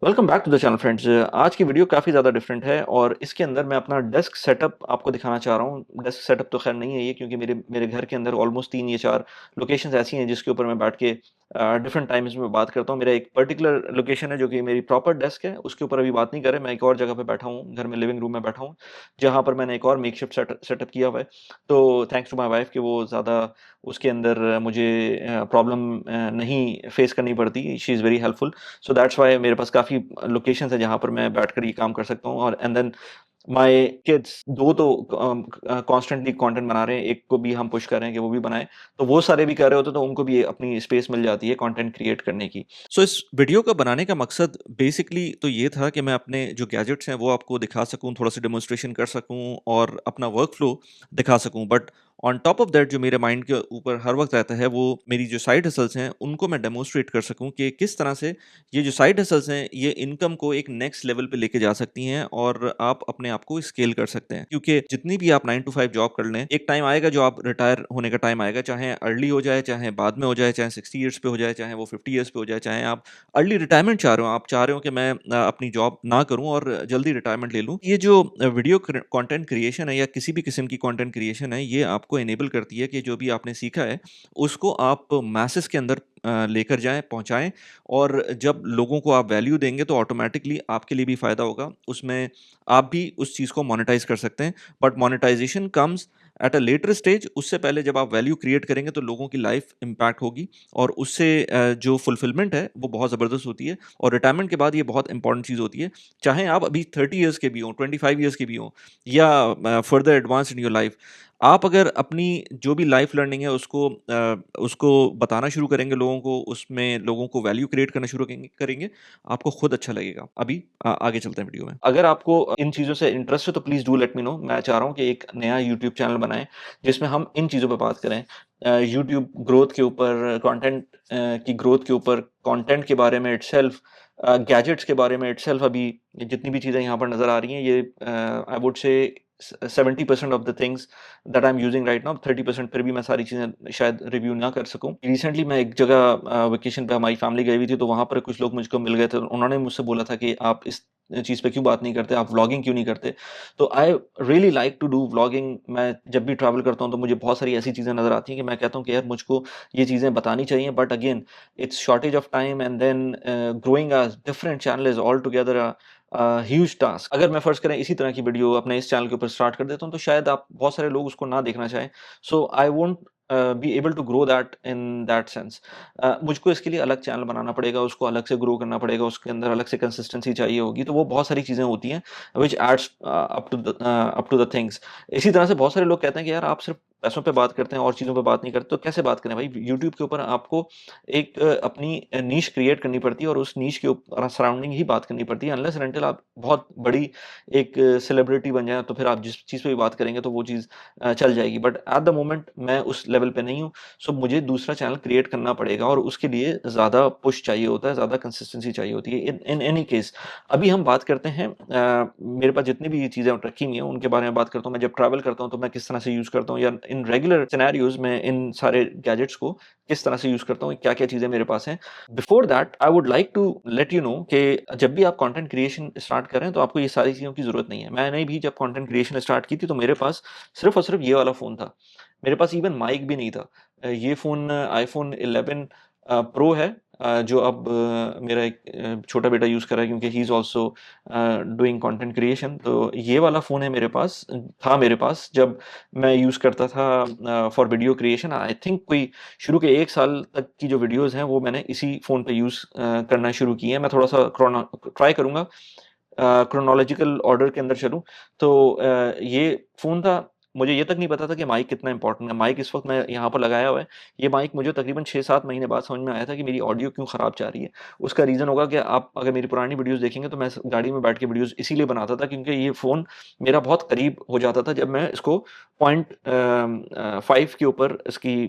Welcome back to the channel friends. आज की video काफ़ी ज़्यादा डिफरेंट है और इसके अंदर मैं अपना डेस्क सेटअप आपको दिखाना चाह रहा हूँ। डेस्क सेटअप तो खैर नहीं है ये, क्योंकि मेरे मेरे घर के अंदर ऑलमोस्ट 3 या 4 लोकेशंस ऐसी हैं जिसके ऊपर मैं बैठ के डिफरेंट टाइम्स में बात करता हूँ। मेरा एक पर्टिकुलर लोकेशन है जो कि मेरी प्रॉपर डेस्क है, उसके ऊपर अभी बात नहीं कर रहे। मैं एक और जगह पे बैठा हूँ, घर में लिविंग रूम में बैठा हूँ, जहाँ पर मैंने एक और मेकशिफ्ट सेटअप किया हुआ है। तो थैंक्स टू माय वाइफ कि वो ज़्यादा उसके अंदर मुझे प्रॉब्लम नहीं फेस करनी पड़ती। She is very helpful. So that's why मेरे पास काफ़ी लोकेशंस है जहाँ पर मैं बैठकर ये काम कर सकता हूँ। और एंड देन माय किड्स 2 तो कॉन्स्टेंटली कंटेंट बना रहे हैं, एक को भी हम पुश कर रहे हैं कि वो भी बनाए। तो वो सारे भी कर रहे होते हैं, तो उनको भी अपनी स्पेस मिल जाती है कंटेंट क्रिएट करने की। सो इस वीडियो का बनाने का मकसद बेसिकली तो ये था कि मैं अपने जो गैजेट्स हैं वो आपको दिखा सकूँ, थोड़ा-सा डेमोंस्ट्रेशन कर सकूँ और अपना वर्क फ्लो दिखा सकूँ। But on top of that जो मेरे माइंड के ऊपर हर वक़्त रहता है, वो मेरी जो साइड हसल्स हैं उनको मैं डेमोंस्ट्रेट कर सकूँ कि किस तरह से ये जो साइड हसल्स हैं, ये इनकम को एक नेक्स्ट लेवल पे लेके जा सकती हैं और आप अपने आप को स्केल कर सकते हैं। क्योंकि जितनी भी आप 9 टू 5 जॉब कर लें, एक टाइम आएगा जो आप रिटायर होने का टाइम आएगा, चाहे अर्ली हो जाए, चाहे बाद में हो जाए, चाहे 60 इयर्स पे हो जाए, चाहे वो 50 इयर्स पे हो जाए, चाहे आप अर्ली रिटायरमेंट चाह रहे हो, आप चाह रहे हो कि मैं अपनी जॉब ना करूँ और जल्दी रिटायरमेंट ले लूँ। ये जो वीडियो कंटेंट क्रिएशन है या किसी भी किस्म की कंटेंट क्रिएशन है, ये आपको इनेबल करती है कि जो भी आपने सीखा है, उसको आप मैसेस के अंदर लेकर जाएँ, पहुँचाएँ। और जब लोगों को आप वैल्यू देंगे तो ऑटोमैटिकली आपके लिए भी फ़ायदा होगा। उसमें आप भी उस चीज़ को मोनेटाइज़ कर सकते हैं। But monetization comes at a later stage. उससे पहले जब आप वैल्यू क्रिएट करेंगे तो लोगों की लाइफ़ इम्पैक्ट होगी और उससे जो फुलफिलमेंट है वो बहुत ज़बरदस्त होती है। और रिटायरमेंट के बाद ये बहुत इंपॉर्टेंट चीज़ होती है। चाहे आप अभी 30 इयर्स के भी हों, 25 इयर्स के भी हों या further advanced in your life, आप अगर अपनी जो भी लाइफ़ लर्निंग है उसको बताना शुरू करेंगे लोगों को, उसमें लोगों को वैल्यू क्रिएट करना शुरू करेंगे, आपको खुद अच्छा लगेगा। अभी आगे चलते हैं वीडियो में। अगर आपको इन चीज़ों से इंटरेस्ट है तो please do let me no. मैं चाह रहा हूँ कि एक नया यूट्यूब चैनल बनाएँ जिसमें हम इन चीज़ों पे बात करें। यूट्यूब ग्रोथ के ऊपर, कंटेंट की ग्रोथ के ऊपर, कंटेंट के बारे में इटसेल्फ, गैजेट्स के बारे में इटसेल्फ। अभी जितनी भी चीज़ें यहाँ पर नज़र आ रही हैं, ये I would say 70% of the things that I am using right now, 30% फिर भी मैं सारी चीज़ें शायद रिव्यू ना कर सकूँ। रिसेंटली मैं एक जगह वेकेशन पे हमारी फैमिली गई हुई थी, तो वहाँ पर कुछ लोग मुझको मिल गए थे। उन्होंने मुझसे बोला था कि आप इस चीज़ पे क्यों बात नहीं करते, आप व्लॉगिंग क्यों नहीं करते? तो I really like to do vlogging. मैं जब भी ट्रैवल करता हूँ तो मुझे बहुत सारी ऐसी चीज़ें नज़र आती हैं कि मैं कहता हूँ कि यार मुझको ये चीज़ें बतानी चाहिए, but again it's shortage of time and then growing a different channel is altogether huge task. अगर मैं फ़र्ज़ करें इसी तरह की वीडियो अपने इस चैनल के ऊपर स्टार्ट कर देता हूँ, तो शायद आप बहुत सारे लोग उसको ना देखना चाहें। So I won't be able to grow that in that sense. मुझको इसके लिए अलग चैनल बनाना पड़ेगा, उसको अलग से ग्रो करना पड़ेगा, उसके अंदर अलग से कंसिस्टेंसी चाहिए होगी। तो वो बहुत सारी चीज़ें होती हैं which adds up to the things. इसी तरह से बहुत सारे लोग कहते हैं कि यार आप सिर्फ़ पैसों पे बात करते हैं और चीज़ों पे बात नहीं करते, तो कैसे बात करें भाई? यूट्यूब के ऊपर आपको एक अपनी नीश क्रिएट करनी पड़ती है और उस नीश के सराउंडिंग ही बात करनी पड़ती है। अनलेस एंड अनटिल आप बहुत बड़ी एक सेलिब्रिटी बन जाएँ, तो फिर आप जिस चीज़ पे भी बात करेंगे तो वो चीज़ चल जाएगी। बट एट द मोमेंट मैं उस लेवल पे नहीं हूँ, सो मुझे दूसरा चैनल क्रिएट करना पड़ेगा और उसके लिए ज़्यादा पुश चाहिए होता है, ज़्यादा कंसिस्टेंसी चाहिए होती है। इन इन एनी केस अभी हम बात करते हैं, मेरे पास जितनी भी ये चीज़ें रखी हुई हैं उनके बारे में बात करता हूँ। मैं जब ट्रैवल करता हूँ तो मैं किस तरह से यूज़ करता हूँ, या इन रेगुलर सिनेरियोज़ में इन सारे गैजेट्स को किस तरह से यूज़ करता हूँ, क्या-क्या चीज़ें मेरे पास हैं। Before that I would like to let you know कि जब भी आप कंटेंट क्रिएशन स्टार्ट करें तो आपको ये सारी चीज़ों की ज़रूरत नहीं है। मैंने भी जब कंटेंट क्रिएशन स्टार्ट की थी तो मेरे पास सिर्फ़ और सिर्फ़ ये वाला फ़ोन था। मेरे पास इवन माइक भी नहीं था। ये फ़ोन आईफ़ोन 11 प्रो है, जो अब मेरा एक छोटा बेटा यूज़ कर रहा है, क्योंकि he is also doing content creation. तो ये वाला फ़ोन है मेरे पास, था मेरे पास जब मैं यूज़ करता था for video creation. I think कोई शुरू के 1 साल तक की जो वीडियोज़ हैं वो मैंने इसी फ़ोन पे यूज़ करना शुरू किए हैं। मैं थोड़ा-सा ट्राई करूँगा क्रोनोलॉजिकल ऑर्डर के अंदर चलूँ। तो ये फ़ोन था, मुझे ये तक नहीं पता था कि माइक कितना इम्पोर्टेंट है। माइक इस वक़्त मैं यहाँ पर लगाया हुआ है। ये माइक मुझे तकरीबन 6-7 महीने बाद समझ में आया था कि मेरी ऑडियो क्यों ख़राब जा रही है। उसका रीज़न होगा कि आप अगर मेरी पुरानी वीडियोज़ देखेंगे तो मैं स गाड़ी में बैठ के वीडियोज़ इसीलिए बनाता था, क्योंकि ये फ़ोन मेरा बहुत करीब हो जाता था जब मैं इसको पॉइंट 5 के ऊपर इसकी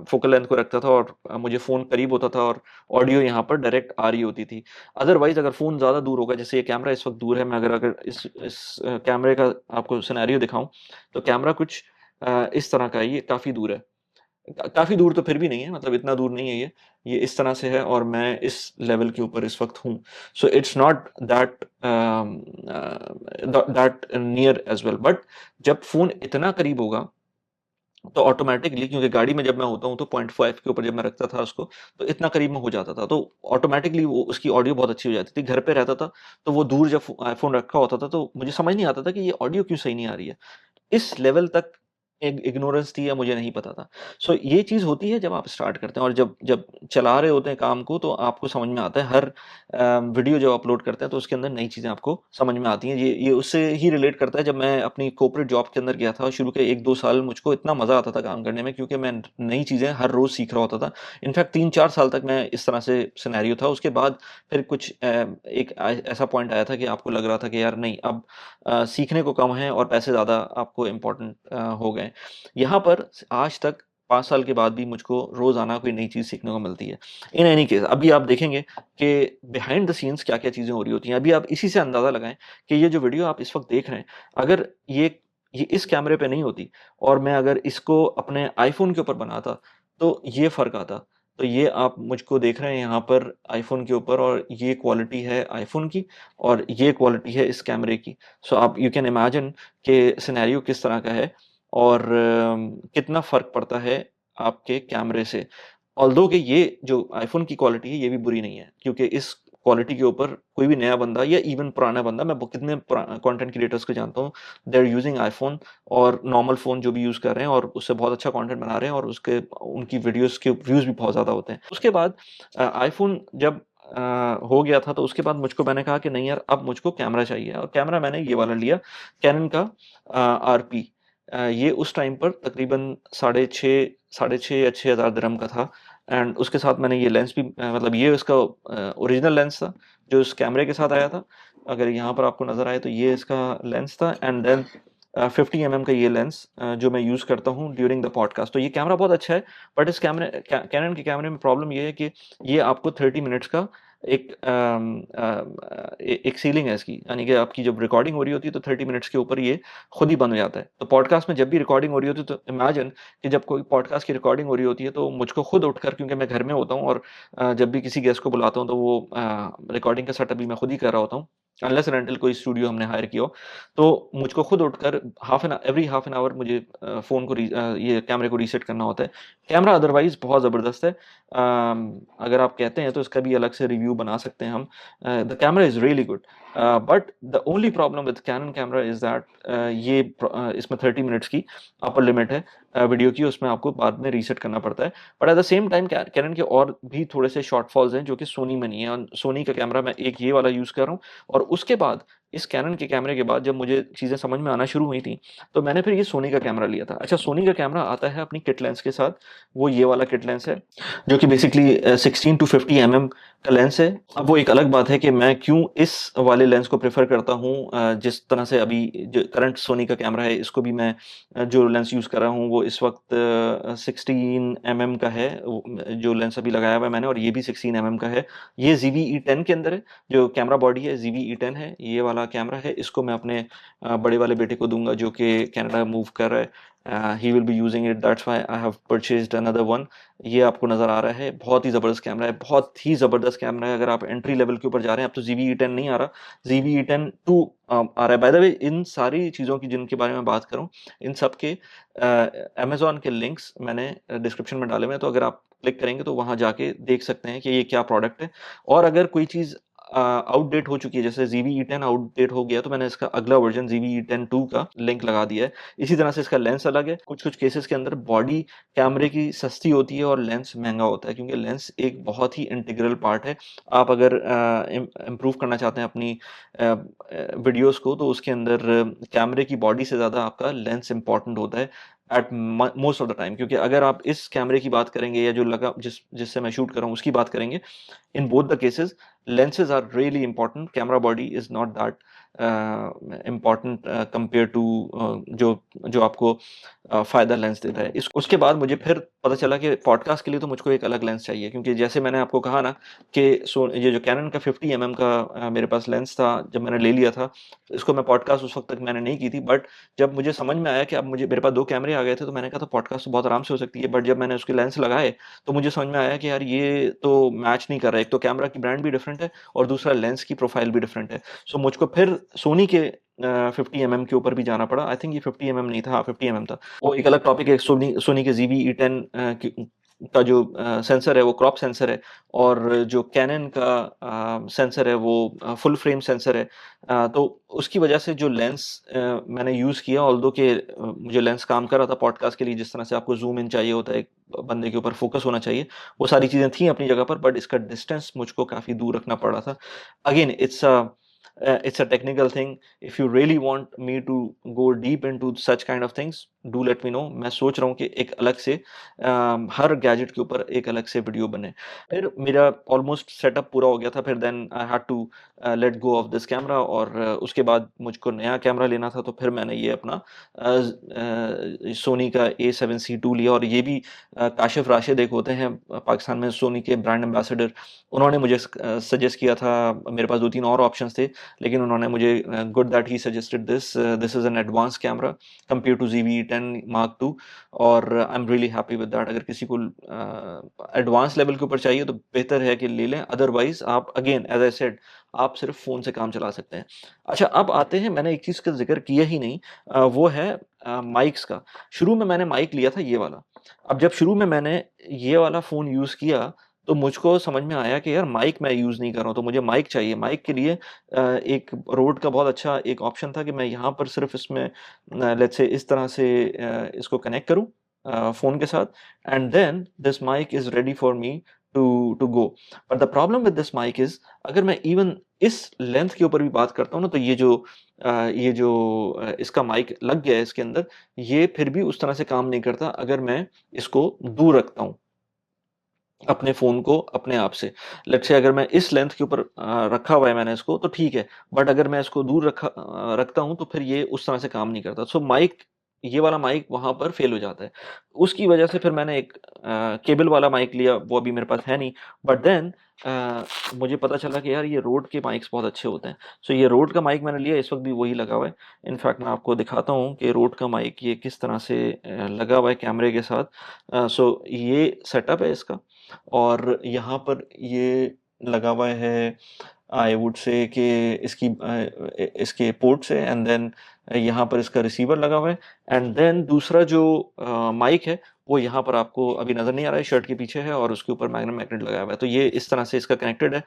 फ़ोकल लेंथ को रखता था और मुझे फ़ोन करीब होता था और ऑडियो यहाँ पर डायरेक्ट आ रही होती थी। अदरवाइज़ अगर फ़ोन ज़्यादा दूर होगा, जैसे ये कैमरा इस वक़्त दूर है, मैं अगर अगर इस कैमरे का आपको सिनेरियो दिखाऊँ, तो कैमरा कुछ इस तरह का है, ये काफ़ी दूर है। काफ़ी दूर तो फिर भी नहीं है, मतलब इतना दूर नहीं है ये इस तरह से है और मैं इस लेवल के ऊपर इस वक़्त हूँ। So it's not that that near as well, but जब फ़ोन इतना करीब होगा तो ऑटोमैटिकली, क्योंकि गाड़ी में जब मैं होता हूँ तो 0.5 के ऊपर जब मैं रखता था उसको, तो इतना करीब में हो जाता था। तो ऑटोमैटिकली वो उसकी ऑडियो बहुत अच्छी हो जाती थी। घर पे रहता था, तो वो दूर जब फ़ोन रखा होता था तो मुझे समझ नहीं आता था कि ये ऑडियो क्यों सही नहीं आ रही है। इस लेवल तक इग्नोरेंस थी या मुझे नहीं पता था। सो ये चीज़ होती है जब आप स्टार्ट करते हैं और जब जब चला रहे होते हैं काम को, तो आपको समझ में आता है। हर वीडियो जब अपलोड करते हैं तो उसके अंदर नई चीज़ें आपको समझ में आती हैं। ये उससे ही रिलेट करता है। जब मैं अपनी कॉर्पोरेट जॉब के अंदर गया था, शुरू के 1-2 साल मुझको इतना मज़ा आता था काम करने में, क्योंकि मैं नई चीज़ें हर रोज़ सीख रहा होता था। इनफैक्ट 3-4 साल तक मैं इस तरह से सिनेरियो था। उसके बाद फिर कुछ एक ऐसा पॉइंट आया था कि आपको लग रहा था कि यार नहीं, अब सीखने को कम है और पैसे ज़्यादा आपको इम्पोर्टेंट हो गए। यहाँ पर आज तक 5 साल के बाद भी मुझको रोज़ाना कोई नई चीज़ सीखने को मिलती है। इन एनी केस अभी आप देखेंगे कि बिहाइंड द सीन्स क्या-क्या चीज़ें हो रही होती हैं। अभी आप इसी से अंदाज़ा लगाएँ कि ये जो वीडियो आप इस वक़्त देख रहे हैं, अगर ये इस कैमरे पे नहीं होती और मैं अगर इसको अपने आईफ़ोन के ऊपर बनाता, तो ये फ़र्क आता। तो ये आप मुझको देख रहे हैं यहाँ पर आईफ़ोन के ऊपर, और ये क्वालिटी है आईफ़ोन की और ये क्वालिटी है इस कैमरे की। सो आप यू कैन इमेजिन कि सिनेरियो किस तरह का है और कितना फ़र्क पड़ता है आपके कैमरे से। ऑल्दो कि ये जो आईफ़ोन की क्वालिटी है ये भी बुरी नहीं है, क्योंकि इस क्वालिटी के ऊपर कोई भी नया बंदा या इवन पुराना बंदा, मैं ब कितने कंटेंट क्रिएटर्स को जानता हूँ, दे आर यूजिंग आईफ़ोन और नॉर्मल फ़ोन जो भी यूज़ कर रहे हैं और उससे बहुत अच्छा कंटेंट बना रहे हैं और उसके उनकी वीडियोज़ के व्यूज़ भी बहुत ज़्यादा होते हैं। उसके बाद आईफ़ोन जब हो गया था, तो उसके बाद मुझको मैंने कहा कि नहीं यार, अब मुझको कैमरा चाहिए, और कैमरा मैंने ये वाला लिया, कैनन का आरपी। ये उस टाइम पर तकरीबन साढ़े 6 या 6,000 दिरहम का था। एंड उसके साथ मैंने ये लेंस भी मतलब ये उसका ओरिजिनल लेंस था, जो इस कैमरे के साथ आया था। अगर यहाँ पर आपको नज़र आए तो ये इसका लेंस था, एंड देन 50 का ये लेंस जो मैं यूज़ करता हूँ ड्यूरिंग द पॉडकास्ट। तो ये कैमरा बहुत अच्छा है, बट इस कैनन के कैमरे में प्रॉब्लम ये है कि ये आपको 30 मिनट्स का एक एक सीलिंग है इसकी, यानी कि आपकी जब रिकॉर्डिंग हो रही होती है तो 30 मिनट्स के ऊपर ये खुद ही बंद हो जाता है। तो पॉडकास्ट में जब भी रिकॉर्डिंग हो रही होती है, तो इमेजिन कि जब कोई पॉडकास्ट की रिकॉर्डिंग हो रही होती है, तो मुझको खुद उठकर, क्योंकि मैं घर में होता हूँ और जब भी किसी गेस्ट को बुलाता हूँ तो वो रिकॉर्डिंग का सेटअप भी मैं खुद ही कर रहा होता हूँ, अनलेस एंड अनटिल कोई स्टूडियो हमने हायर किया हो। तो मुझको खुद उठकर हाफ एन आवर मुझे फ़ोन को ये कैमरे को रीसेट करना होता है। कैमरा अदरवाइज़ बहुत ज़बरदस्त है। अगर आप कहते हैं तो इसका भी अलग से रिव्यू बना सकते हैं हम। The camera is really good, but the only problem with cannon camera is that इसमें 30 मिनट्स की अपर लिमिट है वीडियो की, उसमें आपको बाद में रीसेट करना पड़ता है। But at the same time Canon के और भी थोड़े से शॉर्टफॉल्स हैं जो कि सोनी में नहीं है, और सोनी का कैमरा मैं एक ये वाला यूज़ कर रहा हूँ, और उसके बाद इस कैनन के कैमरे के बाद जब मुझे चीज़ें समझ में आना शुरू हुई थी, तो मैंने फिर ये सोनी का कैमरा लिया था। अच्छा, सोनी का कैमरा आता है अपनी किट लेंस के साथ, वो ये वाला किट लेंस है, जो कि बेसिकली 16 टू 50 का लेंस है। अब वो एक अलग बात है कि मैं क्यों इस वाले लेंस को प्रेफ़र करता हूँ, जिस तरह से अभी जो करंट सोनी का कैमरा है, इसको भी मैं जो लेंस यूज़ कर रहा हूँ वो इस वक़्त 16 का है, जो लेंस अभी लगाया हुआ है मैंने, और ये भी 16 का है। ये ZV-E10 के अंदर है, जो कैमरा बॉडी है ZV-E10 है, ये वाला कैमरा है। इसको मैं अपने बड़े वाले बेटे को दूँगा जो कि कनाडा मूव कर रहा है। He will be using it, that's why I have purchased another one. ये आपको नज़र आ रहा है, बहुत ही ज़बरदस्त कैमरा है, बहुत ही ज़बरदस्त कैमरा है। अगर आप एंट्री लेवल के ऊपर जा रहे हैं, अब तो ZV-E10 नहीं आ रहा, ZV-E10 2 आ रहा है। बाय द वे, इन सारी चीज़ों की जिनके बारे में बात करूँ, इन सब के अमेज़न के लिंक्स मैंने डिस्क्रिप्शन में डाले हुए हैं, तो अगर आप क्लिक करेंगे तो वहाँ जाके देख सकते हैं कि ये क्या प्रोडक्ट है। और अगर कोई चीज़ आउटडेट हो चुकी है, जैसे ZV-E10 आउटडेट हो गया, तो मैंने इसका अगला वर्ज़न ZV-E10 2 का लिंक लगा दिया है। इसी तरह से इसका लेंस अलग है। कुछ-कुछ केसेज़ के अंदर बॉडी कैमरे की सस्ती होती है और लेंस महँगा होता है, क्योंकि लेंस एक बहुत ही इंटीग्रल पार्ट है। आप अगर इम्प्रूव करना चाहते हैं अपनी वीडियोज़ को, तो उसके अंदर कैमरे की बॉडी से ज़्यादा आपका लेंस इम्पोर्टेंट होता है at most of the time. क्योंकि अगर आप इस कैमरे की बात करेंगे या जो लगा जिससे मैं शूट कर रहा हूँ उसकी बात करेंगे, in both the cases lenses are really important, camera body is not that important compare to जो जो आपको फ़ायदा लेंस देता है। इस उसके बाद मुझे फिर पता चला कि पॉडकास्ट के लिए तो मुझको एक अलग लेंस चाहिए, क्योंकि जैसे मैंने आपको कहा ना कि ये जो कैनन का 50 एमएम का मेरे पास लेंस था, जब मैंने ले लिया था, इसको मैं पॉडकास्ट उस वक़्त तक मैंने नहीं की थी, बट जब मुझे समझ में आया कि अब मुझे मेरे पास 2 कैमरे आ गए थे, तो मैंने कहा था पॉडकास्ट तो बहुत आराम से हो सकती है, बट जब मैंने उसके लेंस लगाए, तो मुझे समझ में आया कि यार ये तो मैच नहीं कर रहा है। एक तो कैमरा की ब्रांड भी डिफरेंट है और दूसरा लेंस की प्रोफ़ाइल भी डिफरेंट है। सो मुझको फिर सोनी के 50 एमएम के ऊपर भी जाना पड़ा। आई थिंक ये 50 एमएम नहीं था, हाँ 50 एमएम था। वो एक अलग टॉपिक है। सोनी सोनी के ZV-E10 का जो सेंसर है वो क्रॉप सेंसर है, और जो कैनन का सेंसर है वो फुल फ्रेम सेंसर है। तो उसकी वजह से जो लेंस मैंने यूज़ किया, ऑल्दो कि मुझे लेंस काम कर रहा था पॉडकास्ट के लिए, जिस तरह से आपको ज़ूम इन चाहिए होता है, एक बंदे के ऊपर फ़ोकस होना चाहिए, वो सारी चीज़ें थी अपनी जगह पर, बट इसका डिस्टेंस मुझको काफ़ी दूर रखना पड़ रहा था। Again it's a technical thing. If you really want me to go deep into such kind of things, do let me know. मैं सोच रहा हूँ कि एक अलग से हर गैजेट के ऊपर एक अलग से वीडियो बने। फिर मेरा ऑलमोस्ट सेटअप पूरा हो गया था, फिर then I had to let go of this camera, और उसके बाद मुझको नया कैमरा लेना था, तो फिर मैंने ये अपना सोनी का A7C II लिया, और ये भी काशिफ राशिद एक होते हैं पाकिस्तान में सोनी के ब्रांड एम्बेसडर, उन्होंने मुझे सजेस्ट किया था। मेरे पास 2-3 और ऑप्शंस थे, लेकिन उन्होंने मुझे good that he suggested this is an advance camera compare to ZV-E10 Mark II, और I am really happy with that. अगर किसी को एडवांस लेवल के ऊपर चाहिए तो बेहतर है कि ले लें, अदरवाइज़ आप अगेन एज़ आई सेड आप सिर्फ़ फ़ोन से काम चला सकते हैं। अच्छा, अब आते हैं, मैंने एक चीज़ का ज़िक्र किया ही नहीं, वो है माइक्स का। शुरू में मैंने माइक लिया था ये वाला। अब जब शुरू में मैंने ये वाला फ़ोन यूज़ किया, तो मुझको समझ में आया कि यार माइक मैं यूज़ नहीं कर रहा हूँ, तो मुझे माइक चाहिए। माइक के लिए एक रोड का बहुत अच्छा एक ऑप्शन था कि मैं यहाँ पर सिर्फ़ इसमें लेट्स से इस तरह से इसको कनेक्ट करूँ फ़ोन के साथ, and then this mic is ready for me to go. But the problem with this mic is, अगर मैं इवन इस लेंथ के ऊपर भी बात करता हूँ ना, तो ये जो इसका माइक लग गया है इसके अंदर, ये फिर भी उस तरह से काम नहीं करता अगर मैं इसको दूर रखता हूँ अपने फ़ोन को अपने आप से। लेट्स से अगर मैं इस लेंथ के ऊपर रखा हुआ है मैंने इसको, तो ठीक है, बट अगर मैं इसको दूर रखता हूँ, तो फिर ये उस तरह से काम नहीं करता। सो माइक, ये वाला माइक वहाँ पर फ़ेल हो जाता है। उसकी वजह से फिर मैंने एक केबल वाला माइक लिया, वो अभी मेरे पास है नहीं। बट देन मुझे पता चला कि यार ये रोड के माइक्स बहुत अच्छे होते हैं। सो ये रोड का माइक मैंने लिया, इस वक़्त भी वही लगा हुआ है। इनफैक्ट मैं आपको दिखाता हूँ कि रोड का माइक ये किस तरह से लगा हुआ है कैमरे के साथ। सो ये सेटअप है इसका, और यहाँ पर ये लगा हुआ है, आई वुड से कि इसके पोर्ट्स है, एंड देन यहाँ पर इसका रिसीवर लगा हुआ है, एंड देन दूसरा जो माइक है वो यहाँ पर आपको अभी नज़र नहीं आ रहा है, शर्ट के पीछे है, और उसके ऊपर मैग्नेट लगाया हुआ है। तो ये इस तरह से इसका कनेक्टेड है।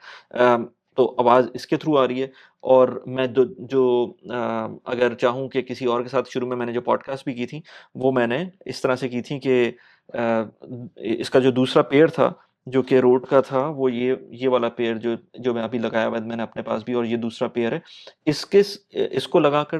तो आवाज़ इसके थ्रू आ रही है, और मैं अगर चाहूँ कि किसी और के साथ, शुरू में मैंने जो पॉडकास्ट भी की थी, वो मैंने इस तरह से की थी कि इसका जो दूसरा पेयर था, जो कि रोड का था, वो ये वाला पेयर जो जो मैं अभी लगाया हुआ है मैंने अपने पास भी, और ये दूसरा पेयर है। इसको लगाकर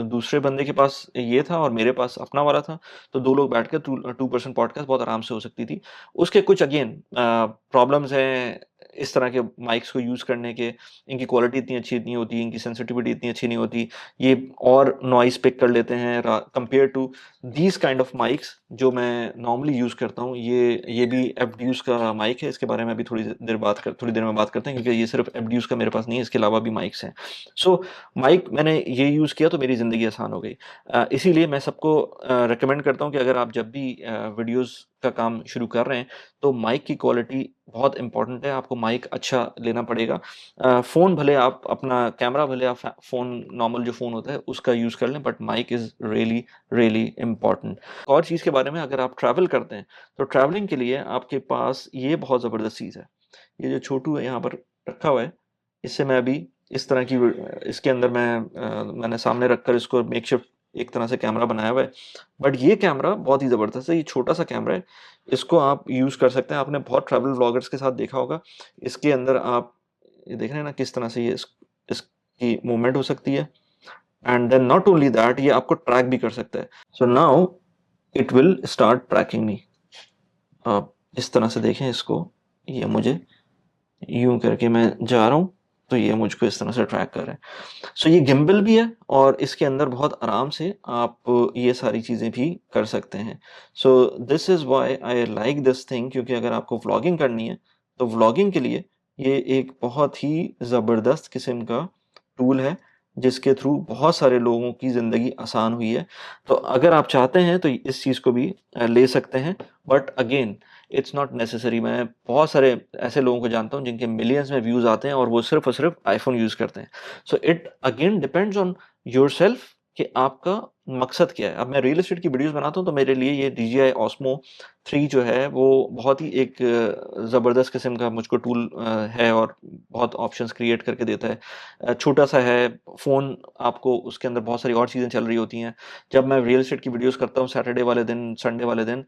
दूसरे बंदे के पास ये था और मेरे पास अपना वाला था, तो 2 लोग बैठ के 2 पर्सन पॉडकास्ट बहुत आराम से हो सकती थी। उसके कुछ अगेन प्रॉब्लम्स हैं इस तरह के माइक्स को यूज़ करने के। इनकी क्वालिटी इतनी अच्छी नहीं होती, इनकी सेंसिटिविटी इतनी अच्छी नहीं होती। ये और नॉइज़ पिक कर लेते हैं compare to these kind of mics जो मैं नॉर्मली यूज़ करता हूँ। ये भी एब्ड्यूज़ का माइक है, इसके बारे में अभी थोड़ी देर में बात करते हैं, क्योंकि ये सिर्फ़ एब्ड्यूज़ का मेरे पास नहीं है, इसके अलावा भी माइक्स हैं। सो माइक मैंने ये यूज़ किया, तो मेरी ज़िंदगी आसान हो गई। इसीलिए मैं सबको रिकमेंड करता हूँ कि अगर आप जब भी वीडियोज़ का काम शुरू कर रहे हैं, तो माइक की क्वालिटी बहुत इम्पोर्टेंट है, आपको माइक अच्छा लेना पड़ेगा। फ़ोन भले आप अपना कैमरा भले आप फ़ोन नॉर्मल जो फ़ोन होता है उसका यूज़ कर लें, but mic is really, really important. एक और चीज़ के बारे में, अगर आप ट्रैवल करते हैं, तो ट्रैवलिंग के लिए आपके पास ये बहुत ज़बरदस्त चीज़ है। ये जो छोटू है यहाँ पर रखा हुआ है, इससे मैं अभी इस तरह की इसके अंदर मैंने सामने रखकर इसको मेकशिफ्ट एक तरह से कैमरा बनाया हुआ है। बट ये कैमरा बहुत ही ज़बरदस्त है, ये छोटा-सा कैमरा है, इसको आप यूज़ कर सकते हैं। आपने बहुत ट्रैवल व्लॉगर्स के साथ देखा होगा, इसके अंदर आप ये देख रहे हैं ना किस तरह से ये इसकी मूवमेंट हो सकती है, and then not only that, ये आपको ट्रैक भी कर सकता है। So now it will start tracking me. आप इस तरह से देखें इसको, ये मुझे यूँ करके मैं जा रहा हूँ, तो ये मुझको इस तरह से ट्रैक कर रहा है। सो ये गिम्बल भी है और इसके अंदर बहुत आराम से आप ये सारी चीज़ें भी कर सकते हैं। So this is why I like this thing, क्योंकि अगर आपको व्लॉगिंग करनी है, तो व्लॉगिंग के लिए ये एक बहुत ही ज़बरदस्त किस्म का टूल है, जिसके थ्रू बहुत सारे लोगों की ज़िंदगी आसान हुई है। तो अगर आप चाहते हैं तो इस चीज़ को भी ले सकते हैं, but again it's not necessary. मैं बहुत सारे ऐसे लोगों को जानता हूँ जिनके मिलियंस में व्यूज़ आते हैं और वो सिर्फ़ और सिर्फ़ आईफ़ोन यूज़ करते हैं। So it again depends on yourself कि आपका मकसद क्या है। अब मैं रियल एस्टेट की वीडियोज़ बनाता हूँ तो मेरे लिए ये DJI Osmo 3 जो है वो बहुत ही एक ज़बरदस्त किस्म का मुझको टूल है और बहुत ऑप्शंस क्रिएट करके देता है। छोटा-सा है, फ़ोन आपको उसके अंदर बहुत सारी और चीज़ें चल रही होती हैं। जब मैं रियल एस्टेट की वीडियोज़ करता हूँ सैटरडे वाले दिन, संडे वाले दिन,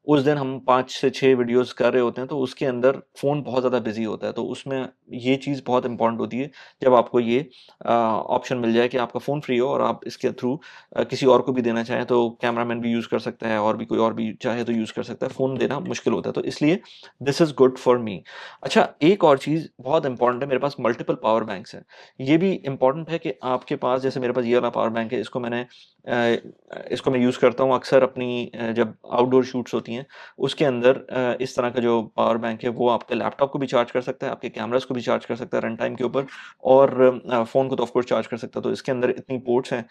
उस दिन हम 5 से 6 वीडियोज़ कर रहे होते हैं, तो उसके अंदर फ़ोन बहुत ज़्यादा बिज़ी होता है, तो उसमें ये चीज़ बहुत इम्पोर्टेंट होती है, जब आपको ये ऑप्शन मिल जाए कि आपका फ़ोन फ्री हो और आप इसके थ्रू किसी और को भी देना चाहें, तो कैमरामैन भी यूज़ कर सकता है और भी कोई और भी चाहे तो यूज़ कर सकता है, फ़ोन देना मुश्किल होता है, तो इसलिए this is good for me. अच्छा, एक और चीज़ बहुत इम्पोर्टेंट है, मेरे पास मल्टीपल पावर बैंक्स हैं। ये भी इम्पोर्टेंट है कि आपके पास, जैसे मेरे पास ये वाला पावर बैंक है, इसको मैं यूज़ करता हूँ अक्सर अपनी जब आउटडोर शूट्स होती हैं, उसके अंदर इस तरह का जो पावर बैंक है वो आपके लैपटॉप को भी चार्ज कर सकता है, आपके कैमराज़ को भी चार्ज कर सकता है रन टाइम के ऊपर, और फ़ोन को तो ऑफ कोर्स चार्ज कर सकता है। तो इसके अंदर इतनी पोर्ट्स हैं,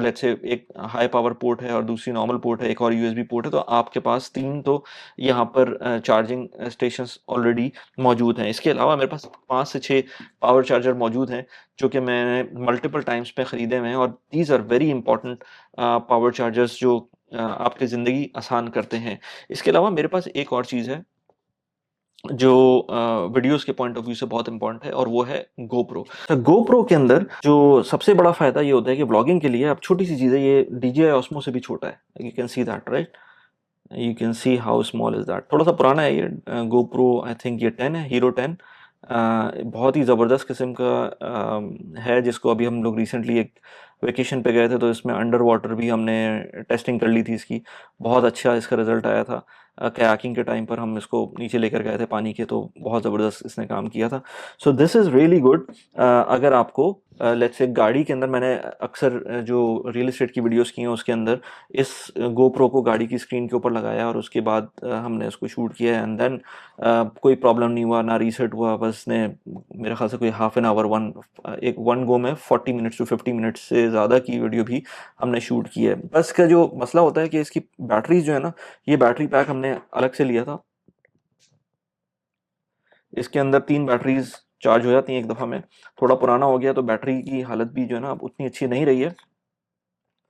लेट्स से एक हाई पावर पोर्ट है और दूसरी नॉर्मल पोर्ट है, एक और यूएसबी पोर्ट है, तो आपके पास 3 तो यहाँ पर चार्जिंग स्टेशंस ऑलरेडी मौजूद हैं। इसके अलावा मेरे पास 5 से 6 पावर चार्जर मौजूद हैं, जो कि मैंने मल्टीपल टाइम्स पे खरीदे हुए हैं, और these are very important power chargers जो आपकी ज़िंदगी आसान करते हैं। इसके अलावा मेरे पास एक और चीज़ है जो वीडियोज़ के पॉइंट ऑफ व्यू से बहुत इम्पोर्टेंट है, और वो है गोप्रो। गोप्रो के अंदर जो सबसे बड़ा फ़ायदा ये होता है कि व्लॉगिंग के लिए अब छोटी-सी चीज़ है, ये DJI Osmo से भी छोटा है। You can see that, right? You can see how small is that. थोड़ा-सा पुराना है ये, गोप्रो आई थिंक ये 10 है, हीरो 10। बहुत ही ज़बरदस्त किस्म का है, जिसको अभी हम लोग रिसेंटली एक वेकेशन पे गए थे, तो इसमें अंडर वाटर भी हमने टेस्टिंग कर ली थी इसकी। बहुत अच्छा इसका रिज़ल्ट आया था। कयाकिंग के टाइम पर हम इसको नीचे लेकर गए थे पानी के, तो बहुत ज़बरदस्त इसने काम किया था। So this is really good. अगर आपको लेट्स से गाड़ी के अंदर, मैंने अक्सर जो रियल एस्टेट की वीडियोज़ की हैं उसके अंदर इस गोप्रो को गाड़ी की स्क्रीन के ऊपर लगाया और उसके बाद हमने उसको शूट किया, एंड देन कोई प्रॉब्लम नहीं हुआ, ना रीसेट हुआ, बस ने मेरे ख़्याल से कोई half an hour, one go में 40 मिनट्स टू 50 मिनट्स से ज़्यादा की वीडियो भी हमने शूट की है। बस का जो मसला होता है कि इसकी बैटरीज़ जो है ना, ये बैटरी पैक हमने अलग से लिया था। इसके अंदर 3 बैटरीज़ चार्ज हो जाती हैं एक दफ़ा में। थोड़ा पुराना हो गया तो बैटरी की हालत भी जो है ना अब उतनी अच्छी नहीं रही है।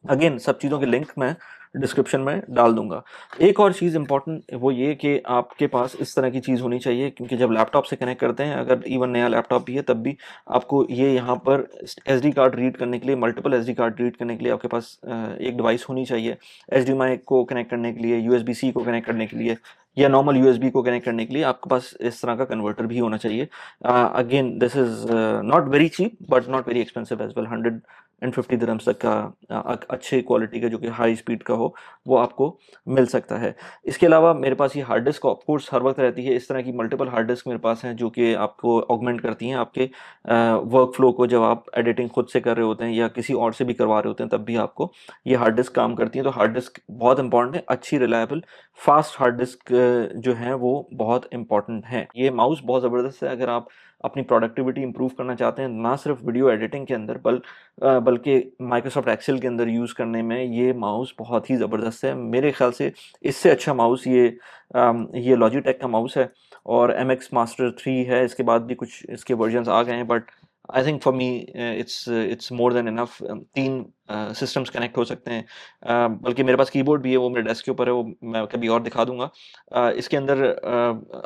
अगेन सब चीज़ों के लिंक मैं डिस्क्रिप्शन में डाल दूँगा। एक और चीज़ इम्पोर्टेंट वो ये कि आपके पास इस तरह की चीज़ होनी चाहिए, क्योंकि जब लैपटॉप से कनेक्ट करते हैं, अगर इवन नया लैपटॉप भी है तब भी आपको ये यहाँ पर एसडी कार्ड रीड करने के लिए, मल्टीपल एसडी कार्ड रीड करने के लिए आपके पास एक डिवाइस होनी चाहिए। एचडीएमआई को कनेक्ट करने के लिए, यूएसबी-सी को कनेक्ट करने के लिए, या नॉर्मल यूएसबी को कनेक्ट करने के लिए आपके पास इस तरह का कन्वर्टर भी होना चाहिए। Again this is not very cheap but not very expensive as well. 150 dirhams तक का अच्छे क्वालिटी का जो कि हाई स्पीड का हो, वो आपको मिल सकता है। इसके अलावा मेरे पास ये हार्ड डिस्क ऑफ कोर्स हर वक़्त रहती है। इस तरह की मल्टीपल हार्ड डिस्क मेरे पास हैं जो कि आपको ऑगमेंट करती हैं आपके वर्क फ्लो को। जब आप एडिटिंग खुद से कर रहे होते हैं या किसी और से भी करवा रहे होते हैं, तब भी आपको ये हार्ड डिस्क काम करती हैं। तो हार्ड डिस्क बहुत इंपॉर्टेंट है, अच्छी रिलायबल फास्ट हार्ड डिस्क जो हैं वो बहुत इंपॉर्टेंट हैं। ये माउस बहुत ज़बरदस्त है अगर आप अपनी प्रोडक्टिविटी इंप्रूव करना चाहते हैं, ना सिर्फ वीडियो एडिटिंग के अंदर बल्कि माइक्रोसॉफ्ट एक्सेल के अंदर यूज़ करने में ये माउस बहुत ही ज़बरदस्त है। मेरे ख़्याल से इससे अच्छा माउस ये लॉजिटेक का माउस है, और MX मास्टर 3 है। इसके बाद भी कुछ इसके वर्जन्स आ गए हैं, but I think for me it's more than enough. 3 systems connect हो सकते हैं। बल्कि मेरे पास कीबोर्ड भी है, वो मेरे डेस्क के ऊपर है, वो मैं कभी और दिखा दूँगा। इसके अंदर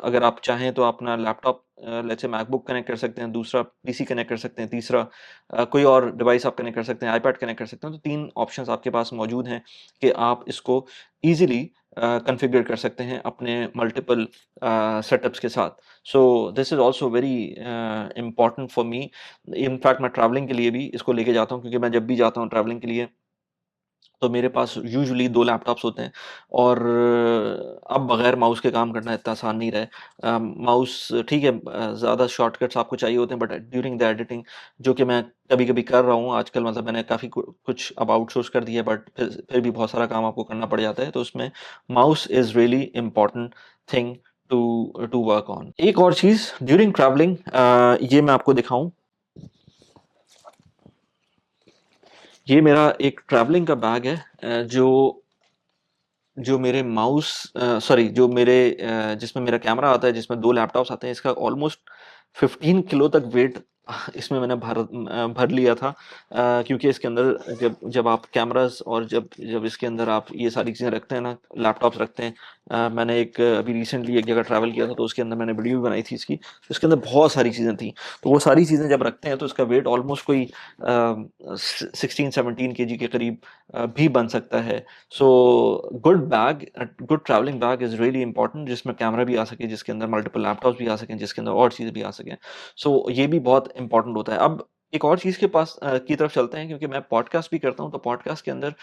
अगर आप चाहें तो अपना laptop let's say MacBook connect कर सकते हैं, दूसरा पीसी कनेक्ट कर सकते हैं, तीसरा कोई और डिवाइस आप कनेक्ट कर सकते हैं, आईपैड कनेक्ट कर सकते हैं। तो 3 ऑप्शंस आपके पास मौजूद हैं कि आप इसको ईज़िली कॉन्फ़िगर कर सकते हैं अपने मल्टीपल सेटअप्स के साथ। So this is also very important for me. In fact मैं ट्रैवलिंग के लिए भी इसको लेके जाता हूँ, क्योंकि मैं जब भी जाता हूँ ट्रैवलिंग के लिए, तो मेरे पास यूजुअली 2 लैपटॉप्स होते हैं और अब बगैर माउस के काम करना इतना आसान नहीं रहा है। माउस ठीक है, ज़्यादा शॉर्टकट्स आपको चाहिए होते हैं, बट ड्यूरिंग द एडिटिंग जो कि मैं कभी-कभी कर रहा हूँ आजकल, मतलब मैंने काफ़ी कुछ अब आउटसोर्स कर दिया है, बट फिर भी बहुत सारा काम आपको करना पड़ जाता है, तो उसमें mouse is really important thing to to work on. एक और चीज़ ड्यूरिंग ट्रैवलिंग, ये मैं आपको दिखाऊँ, ये मेरा एक ट्रैवलिंग का बैग है, जो जो मेरे माउस सॉरी जो मेरे जिसमें मेरा कैमरा आता है, जिसमें 2 लैपटॉप्स आते हैं, इसका ऑलमोस्ट 15 किलो तक वेट इसमें मैंने भर लिया था, क्योंकि इसके अंदर जब जब आप कैमरास और जब जब इसके अंदर आप ये सारी चीज़ें रखते हैं ना, लैपटॉप्स रखते हैं। मैंने एक अभी रिसेंटली एक जगह ट्रैवल किया था, तो उसके अंदर मैंने वीडियो भी बनाई थी इसकी, तो इसके अंदर बहुत सारी चीज़ें थी, तो वो सारी चीज़ें जब रखते हैं तो इसका वेट ऑलमोस्ट कोई 16-17 केजी के करीब भी बन सकता है। So good bag, good travelling bag is really important, जिसमें कैमरा भी आ सके, जिसके अंदर मल्टीपल लैपटॉप्स भी आ सकें, जिसके अंदर और चीज़ें भी आ सकें। सो ये भी बहुत इंपॉर्टेंट होता है। अब एक और चीज़ के पास की तरफ चलते हैं, क्योंकि मैं पॉडकास्ट भी करता हूँ, तो पॉडकास्ट के अंदर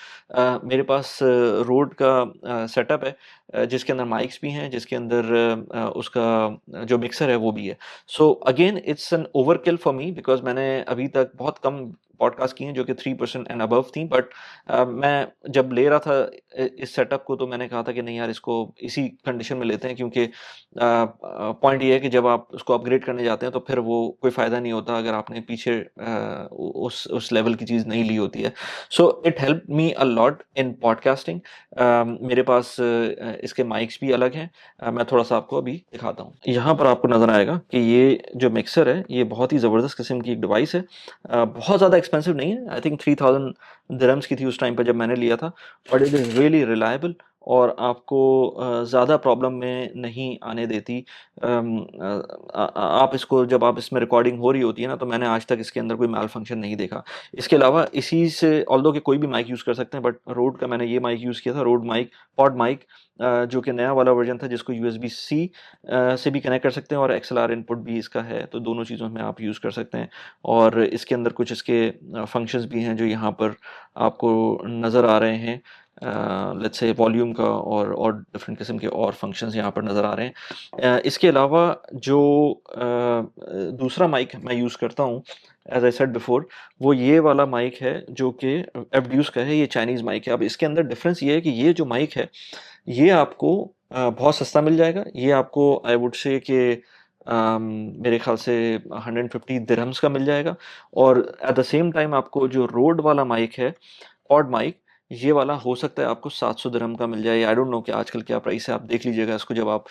मेरे पास रोड का सेटअप है, जिसके अंदर माइक्स भी हैं, जिसके अंदर उसका जो मिक्सर है वो भी है। So again it's an overkill for me, because मैंने अभी तक बहुत कम पॉडकास्ट किए हैं जो कि 3% एंड अबव थी, बट मैं जब ले रहा था इस सेटअप को, तो मैंने कहा था कि नहीं यार, इसको इसी कंडीशन में लेते हैं, क्योंकि पॉइंट ये है कि जब आप उसको अपग्रेड करने जाते हैं तो फिर वो कोई फ़ायदा नहीं होता अगर आपने पीछे उस लेवल की चीज़ नहीं ली होती है। So it helped me a lot in podcasting. मेरे पास इसके माइक्स भी अलग हैं। मैं थोड़ा-सा आपको अभी दिखाता हूँ। यहाँ पर आपको नज़र आएगा कि ये जो मिक्सर है, ये बहुत ही ज़बरदस्त किस्म की एक डिवाइस है। बहुत ज़्यादा एक्सपेंसिव नहीं है, आई थिंक 3000 दिरहम्स की थी उस टाइम पे जब मैंने लिया था, but it is really reliable और आपको ज़्यादा प्रॉब्लम में नहीं आने देती। आप इसको जब आप इसमें रिकॉर्डिंग हो रही होती है ना, तो मैंने आज तक इसके अंदर कोई मैल फंक्शन नहीं देखा। इसके अलावा इसी से ऑल्दो कि कोई भी माइक यूज़ कर सकते हैं, बट रोड का मैंने ये माइक यूज़ किया था, रोड माइक, पॉड माइक, जो कि नया वाला वर्ज़न था, जिसको यूएसबी सी से भी कनेक्ट कर सकते हैं और एक्सएलआर इनपुट भी इसका है, तो दोनों चीज़ों में आप यूज़ कर सकते हैं। और इसके अंदर कुछ इसके फंक्शंस भी हैं जो यहाँ पर आपको नज़र आ रहे हैं। लेट्स से वॉल्यूम का और डिफरेंट किस्म के और फंक्शंस यहाँ पर नज़र आ रहे हैं। इसके अलावा जो दूसरा माइक मैं यूज़ करता हूँ, एज़ आई सेड बिफोर, वो ये वाला माइक है जो कि एब्ड्यूस का है, ये चाइनीज़ माइक है। अब इसके अंदर डिफरेंस ये है कि ये जो माइक है, ये आपको बहुत सस्ता मिल जाएगा। ये आपको आई वुड से कि अम, मेरे ख़्याल से 150 दिरहम्स का मिल जाएगा, और एट द सेम टाइम आपको जो रोड वाला माइक है, पॉड माइक, ये वाला हो सकता है आपको 700 दिरहम का मिल जाए। आई डोंट नो कि आजकल क्या प्राइस है, आप देख लीजिएगा इसको, जब आप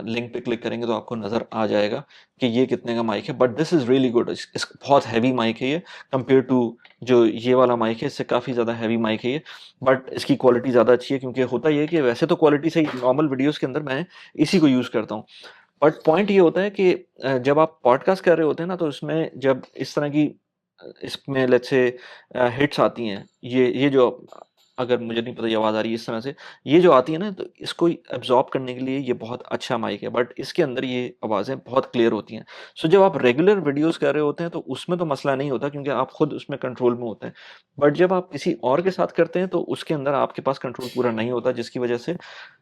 लिंक पे क्लिक करेंगे तो आपको नज़र आ जाएगा कि ये कितने का माइक है। But this is really good, बहुत हैवी माइक है ये, कंपेयर टू जो ये वाला माइक है, इससे काफ़ी ज़्यादा हैवी माइक है ये। बट इसकी क्वालिटी ज़्यादा अच्छी है, क्योंकि होता ये है कि वैसे तो क्वालिटी सही, नॉर्मल वीडियोज़ के अंदर मैं इसी को यूज़ करता हूँ। बट पॉइंट ये होता है कि जब आप पॉडकास्ट कर रहे होते हैं ना, तो इसमें जब इस तरह की इसमें लेट्स से हिट्स आती हैं, ये जो, अगर मुझे नहीं पता ये आवाज़ आ रही है इस तरह से, ये जो आती है ना, तो इसको एब्ज़ॉर्ब करने के लिए ये बहुत अच्छा माइक है, बट इसके अंदर ये आवाज़ें बहुत क्लियर होती हैं। सो जब आप रेगुलर वीडियोज़ कर रहे होते हैं, तो उसमें तो मसला नहीं होता, क्योंकि आप खुद उसमें कंट्रोल में होते हैं। बट जब आप किसी और के साथ करते हैं, तो उसके अंदर आपके पास कंट्रोल पूरा नहीं होता, जिसकी वजह से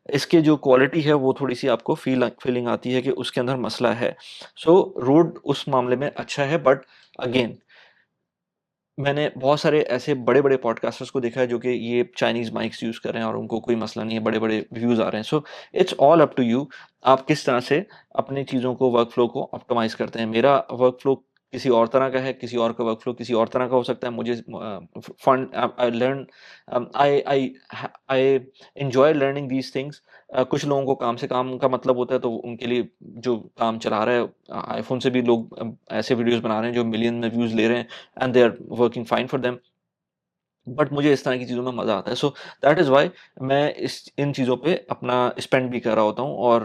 इसकी जो क्वालिटी है वो थोड़ी-सी आपको फीलिंग आती है कि उसके अंदर मसला है। सो रोड उस मामले में अच्छा है, बट अगेन मैंने बहुत सारे ऐसे बड़े-बड़े पॉडकास्टर्स को देखा है जो कि ये चाइनीज़ माइक्स यूज़ कर रहे हैं और उनको कोई मसला नहीं है, बड़े-बड़े व्यूज़ आ रहे हैं। So it's all up to you, आप किस तरह से अपनी चीज़ों को, वर्कफ़्लो को ऑप्टिमाइज़ करते हैं। मेरा वर्कफ़्लो किसी और तरह का है, किसी और का वर्कफ़्लो किसी और तरह का हो सकता है। मुझे I learn I I I enjoy learning these things. कुछ लोगों को काम से काम का मतलब होता है, तो उनके लिए जो काम चला रहा है, आईफ़ोन से भी लोग ऐसे वीडियोज़ बना रहे हैं जो मिलियन में व्यूज़ ले रहे हैं, and they are working fine for them. But मुझे इस तरह की चीज़ों में मज़ा आता है। सो दैट इज़ व्हाई मैं इस इन चीज़ों पे अपना स्पेंड भी कर रहा होता हूँ, और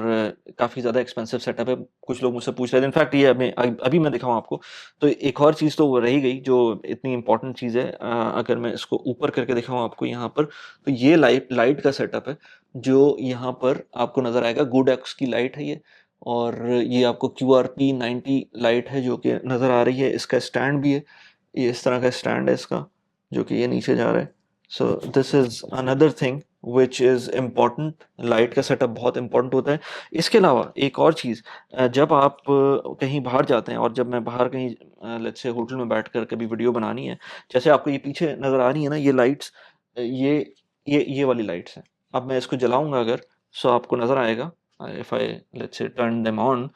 काफ़ी ज़्यादा एक्सपेंसिव सेटअप है। कुछ लोग मुझसे पूछ रहे थे, इनफैक्ट ये अभी मैं दिखाऊँ आपको, तो एक और चीज़ तो वो रह ही गई जो इतनी इम्पोर्टेंट चीज़ है। अगर मैं इसको ऊपर करके दिखाऊँ आपको यहाँ पर, तो ये लाइट लाइट का सेटअप है, जो यहाँ पर आपको नज़र आएगा। Godox की लाइट है ये, और ये आपको QRP90 लाइट है जो कि नज़र आ रही है। इसका स्टैंड भी है, ये इस तरह का स्टैंड है इसका, जो कि ये नीचे जा रहा है। So this is another thing which is important. Light का सेटअप बहुत इम्पोर्टेंट होता है। इसके अलावा एक और चीज़, जब आप कहीं बाहर जाते हैं और जब मैं बाहर कहीं लेट्स से होटल में बैठकर कभी वीडियो बनानी है, जैसे आपको ये पीछे नज़र आ रही है ना ये लाइट्स, ये वाली लाइट्स हैं। अब मैं इसको जलाऊँगा अगर, सो आपको नज़र आएगा, if I let's say turn them on,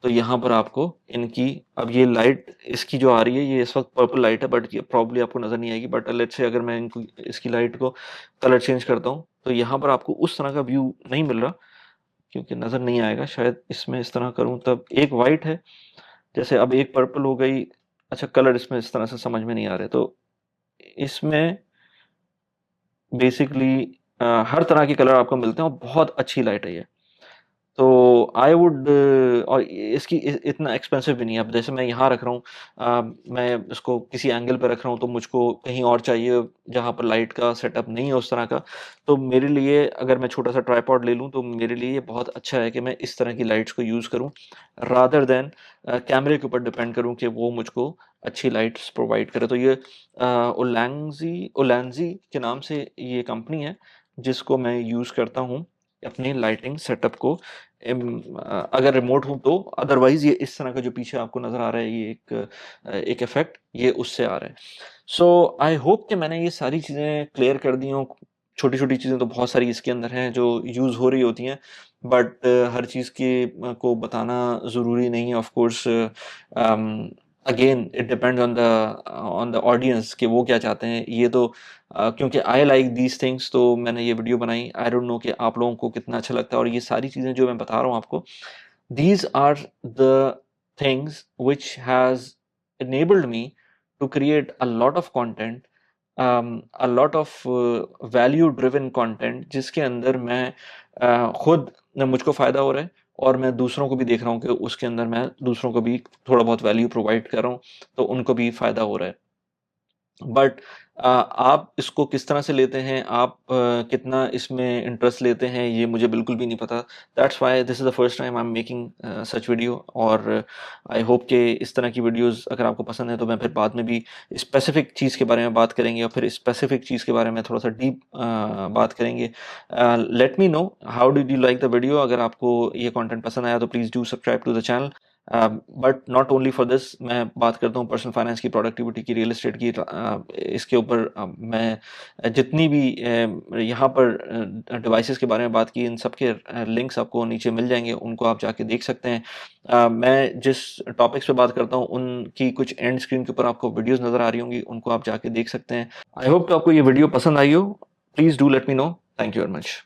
तो यहाँ पर आपको इनकी, अब ये लाइट इसकी जो आ रही है ये इस वक्त पर्पल लाइट है, बट ये प्रॉब्ली आपको नज़र नहीं आएगी। बट लेट्स से अगर मैं इनको इसकी लाइट को कलर चेंज करता हूँ तो यहाँ पर आपको उस तरह का व्यू नहीं मिल रहा, क्योंकि नज़र नहीं आएगा शायद। इसमें इस तरह करूँ तब एक वाइट है, जैसे अब एक पर्पल हो गई। अच्छा, कलर इसमें इस तरह से समझ में नहीं आ रहे, तो इसमें बेसिकली हर तरह के कलर आपको मिलते हैं और बहुत अच्छी लाइट है ये। तो आई वुड, और इसकी इतना एक्सपेंसिव भी नहीं है। अब जैसे मैं यहाँ रख रहा हूँ, मैं इसको किसी एंगल पे रख रहा हूँ, तो मुझको कहीं और चाहिए जहाँ पर लाइट का सेटअप नहीं है उस तरह का। तो मेरे लिए अगर मैं छोटा सा ट्राइपॉड ले लूँ तो मेरे लिए ये बहुत अच्छा है कि मैं इस तरह की लाइट्स को यूज़ करूँ, रादर देन कैमरे के ऊपर डिपेंड करूँ कि वो मुझको अच्छी लाइट्स प्रोवाइड करे। तो ये ओलेंजी के नाम से ये कंपनी है जिसको मैं यूज़ करता हूँ अपनी लाइटिंग सेटअप को। अगर रिमोट हूँ तो, अदरवाइज़ ये इस तरह का जो पीछे आपको नज़र आ रहा है, ये एक इफ़ेक्ट ये उससे आ रहा है। सो आई होप कि मैंने ये सारी चीज़ें क्लियर कर दी हों। छोटी-छोटी चीज़ें तो बहुत सारी इसके अंदर हैं जो यूज़ हो रही होती हैं, बट हर चीज़ को बताना ज़रूरी नहीं है of course. Again it depends on the audience कि वो क्या चाहते हैं। ये तो क्योंकि आई लाइक दीज़ थिंग्स तो मैंने ये वीडियो बनाई। आई डोंट नो कि आप लोगों को कितना अच्छा लगता है। और ये सारी चीज़ें जो मैं बता रहा हूँ आपको, these are the things which has enabled me to create a lot of content, a lot of value driven content, जिसके अंदर मैं खुद मुझको फ़ायदा हो रहा है और मैं दूसरों को भी देख रहा हूँ कि उसके अंदर मैं दूसरों को भी थोड़ा बहुत वैल्यू प्रोवाइड कर रहा हूँ, तो उनको भी फ़ायदा हो रहा है। बट आप इसको किस तरह से लेते हैं, आप कितना इसमें इंटरेस्ट लेते हैं, ये मुझे बिल्कुल भी नहीं पता। That's why this is the first time I am making such video. और आई होप कि इस तरह की वीडियोज़ अगर आपको पसंद है तो मैं फिर बाद में भी स्पेसिफिक चीज़ के बारे में बात करेंगे और फिर स्पेसिफिक चीज़ के बारे में थोड़ा-सा डीप बात करेंगे। Let me know how did you like the video. अगर आपको ये कंटेंट पसंद आया तो please do subscribe to the channel. But not only for this, मैं बात करता हूँ पर्सनल फाइनेंस की, प्रोडक्टिविटी की, रियल एस्टेट की। इसके ऊपर मैं जितनी भी यहाँ पर डिवाइसेस के बारे में बात की, इन सब के लिंक्स आपको नीचे मिल जाएंगे, उनको आप जाके देख सकते हैं। मैं जिस टॉपिक्स पे बात करता हूँ उनकी कुछ एंड स्क्रीन के ऊपर आपको वीडियोस नज़र आ रही होंगी, उनको आप जाके देख सकते हैं। आई होप कि आपको ये वीडियो पसंद आई हो। Please do let me no. Thank you very much.